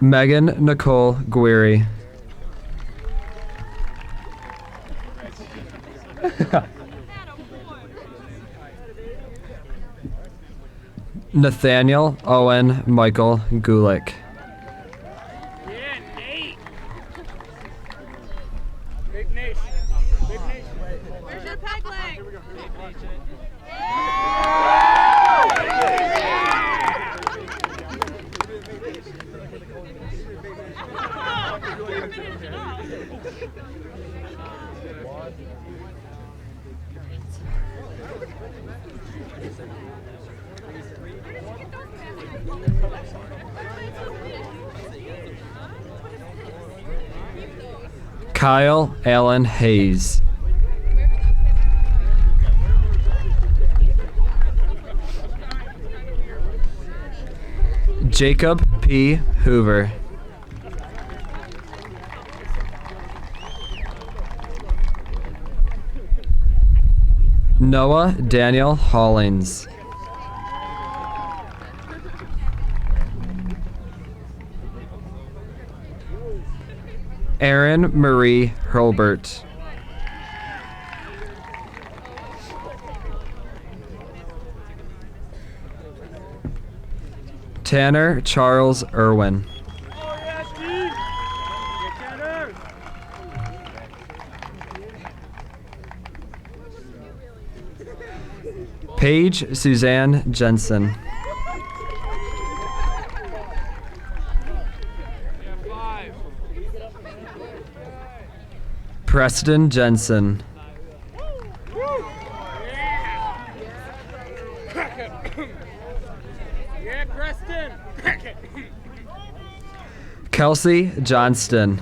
Speaker 7: Megan Nicole Guiri. Nathaniel Owen Michael Gulick.
Speaker 2: Yeah, Nate. Big Nation. Big Nation.
Speaker 10: Where's your peg leg?
Speaker 7: Kyle Allen Hayes. Jacob P. Hoover. Noah Daniel Hollings. Erin Marie Hurlbert. Tanner Charles Irwin. Paige Suzanne Jensen. Preston Jensen.
Speaker 2: Yeah, Preston.
Speaker 7: Kelsey Johnston.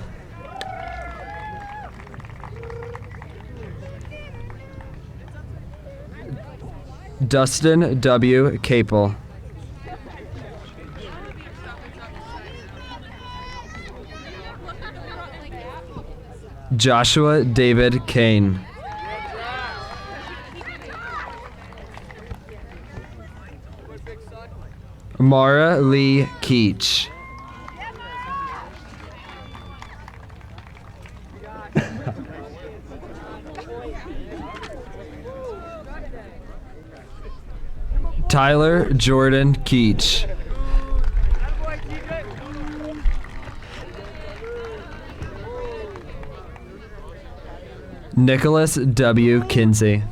Speaker 7: Dustin W. Capel. Joshua David Kane. Mara Lee Keach. Tyler Jordan Keach. Nicholas W. Kinsey.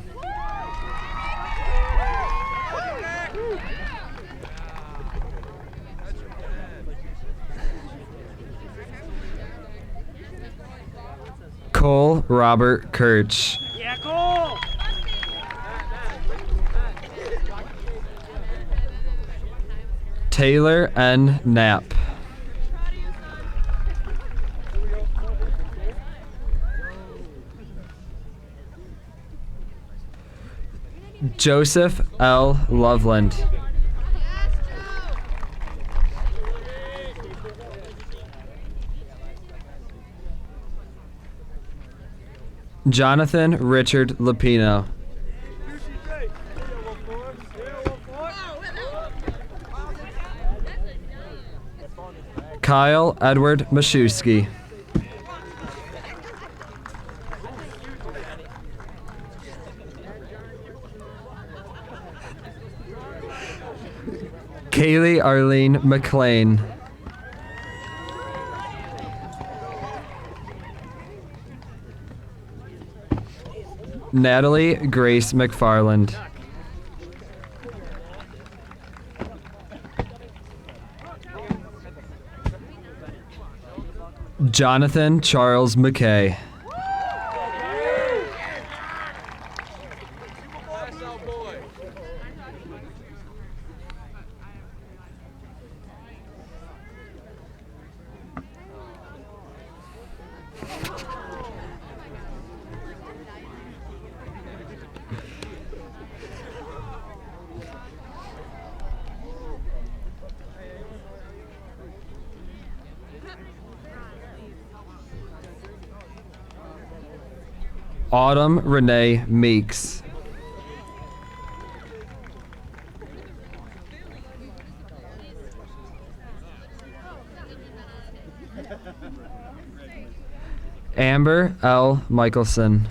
Speaker 7: Cole Robert Kirch.
Speaker 2: Yeah, Cole.
Speaker 7: Taylor N. Knapp. Joseph L. Loveland. Jonathan Richard Lapino. Kyle Edward Maszewski. Kaylee Arlene McLean. Natalie Grace McFarland. Jonathan Charles McKay. Autumn Renee Meeks. Amber L. Michelson.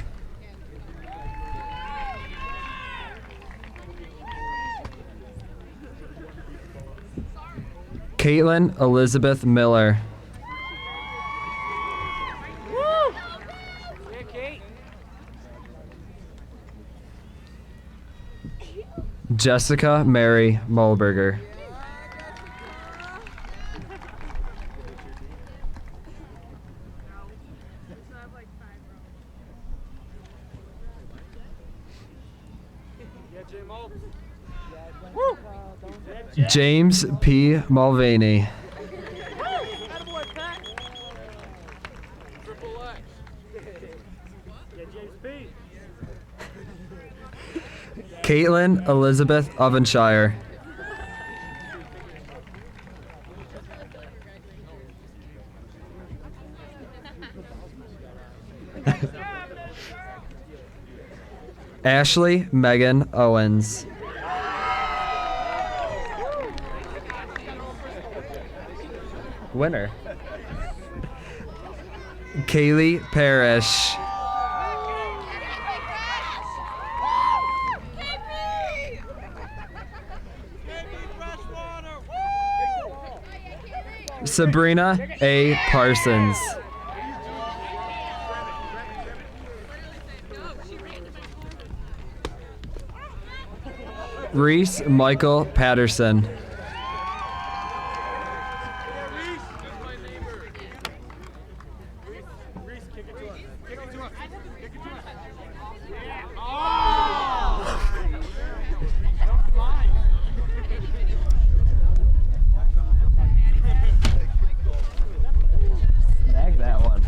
Speaker 7: Caitlin Elizabeth Miller.
Speaker 2: Yeah, Kate.
Speaker 7: Jessica Mary Mulberger.
Speaker 2: Yeah, J Mo.
Speaker 7: James P. Mulvaney.
Speaker 2: Attaboy, Pat. Triple X. Yeah, James P.
Speaker 7: Caitlin Elizabeth Ovenshire. Ashley Megan Owens. Winner. Kaylee Parrish. Sabrina A. Parsons. Reese Michael Patterson. Snag that one.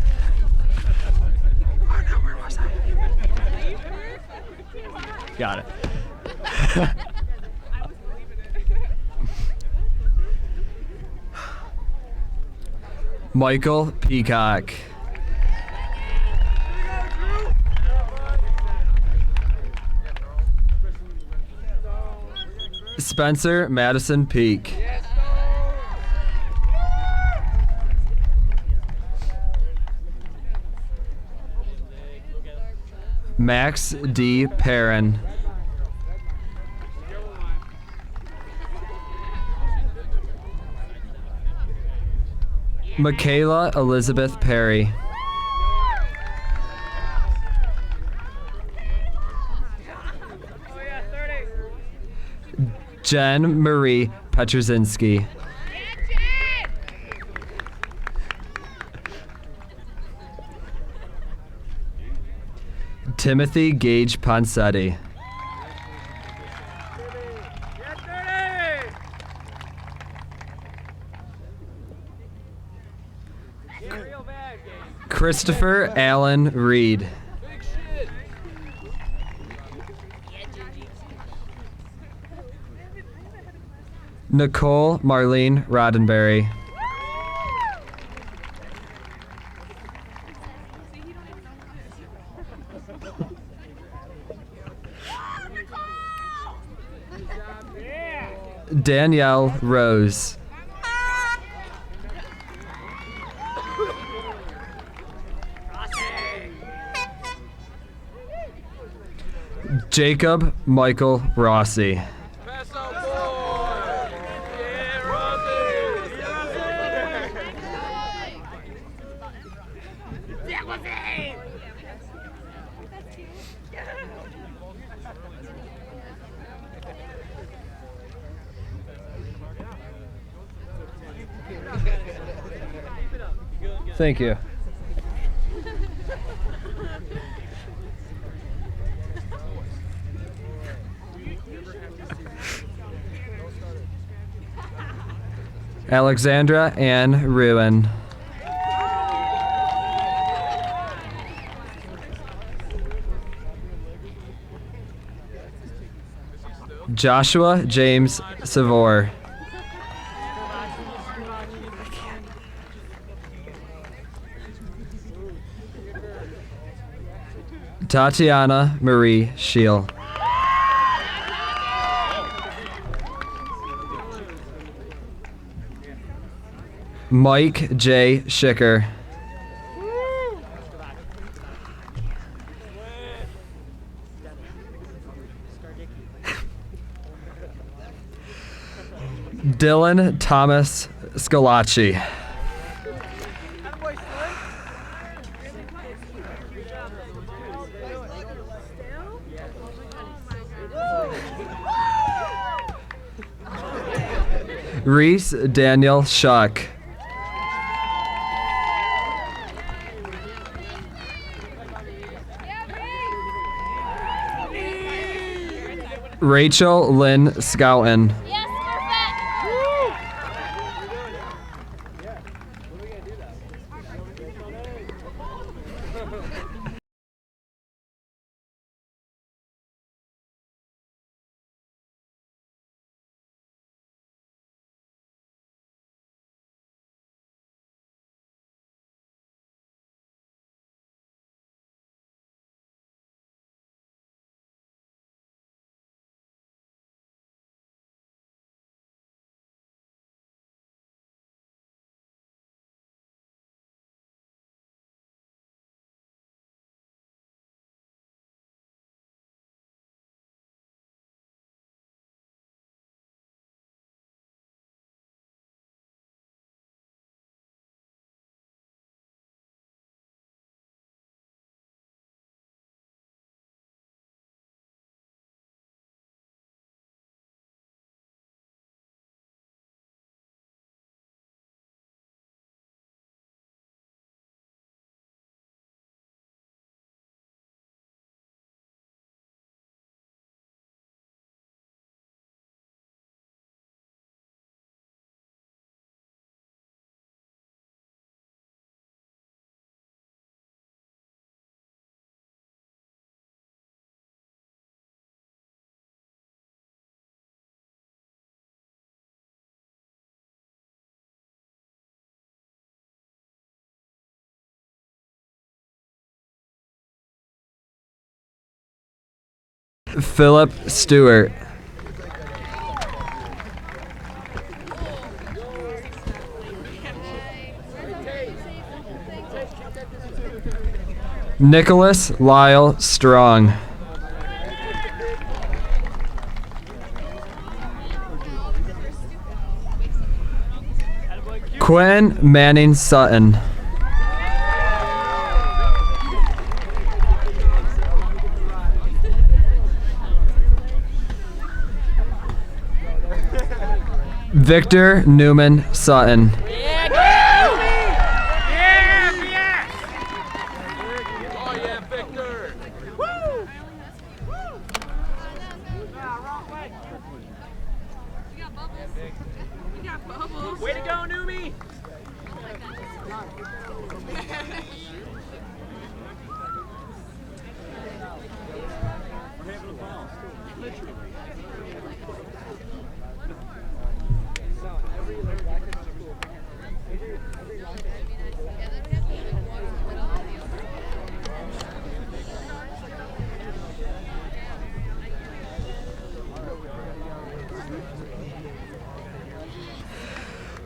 Speaker 7: Oh no, where was I? Got it. Michael Peacock. Spencer Madison Peak. Max D. Perrin. Michaela Elizabeth Perry.
Speaker 2: Oh, yeah, 30.
Speaker 7: Jen Marie Petrozinski. Timothy Gage Ponsetti.
Speaker 2: Yeah, 30. Real bad, Gabe.
Speaker 7: Christopher Allen Reed. Nicole Marlene Roddenberry. Danielle Rose. Jacob Michael Rossi. Thank you. Alexandra Ann Ruin. Joshua James Savor. Tatiana Marie Scheel. Mike J. Schicker. Dylan Thomas Scalacci. Reese Daniel Shuck. Rachel Lynn Scouten. Philip Stewart. Nicholas Lyle Strong. Quinn Manning Sutton. Victor Newman Sutton.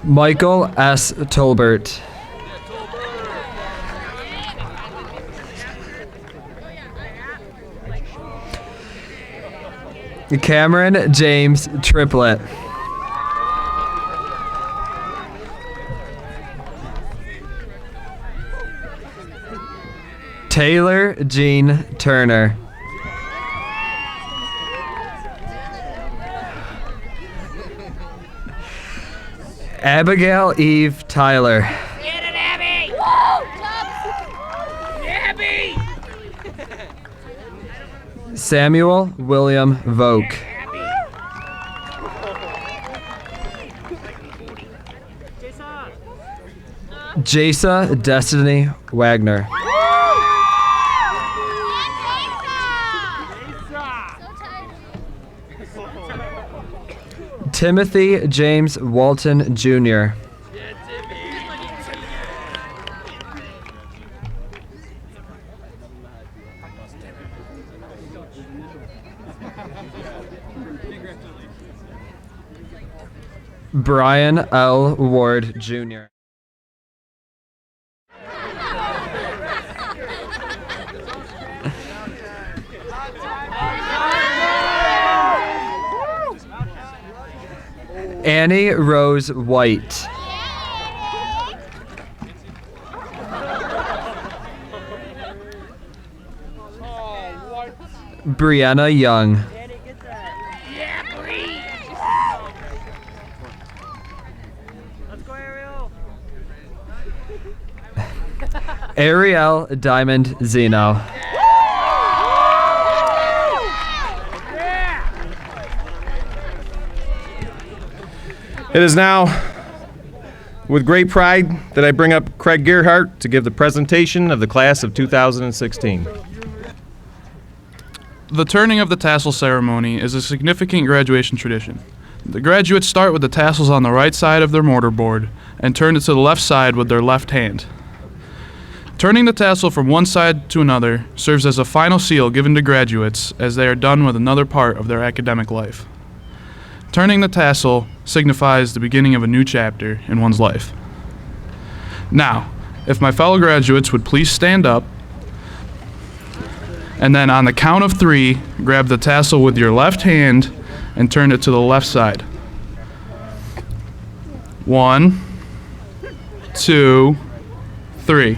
Speaker 7: Michael S. Tolbert. Cameron James Triplett. Taylor Jean Turner. Abigail Eve Tyler.
Speaker 2: Get it, Abby! Abby!
Speaker 7: Samuel William Voke. Jasa Destiny Wagner. Timothy James Walton Jr. Brian L. Ward Jr. Annie Rose White. Brianna Young.
Speaker 2: Let's go, Ariel!
Speaker 7: Ariel Diamond Zeno.
Speaker 1: It is now with great pride that I bring up Craig Gerhardt to give the presentation of the class of 2016.
Speaker 8: The turning of the tassel ceremony is a significant graduation tradition. The graduates start with the tassels on the right side of their mortarboard and turn it to the left side with their left hand. Turning the tassel from one side to another serves as a final seal given to graduates as they are done with another part of their academic life. Turning the tassel signifies the beginning of a new chapter in one's life. Now, if my fellow graduates would please stand up, and then on the count of 3, grab the tassel with your left hand and turn it to the left side. 1, 2, 3.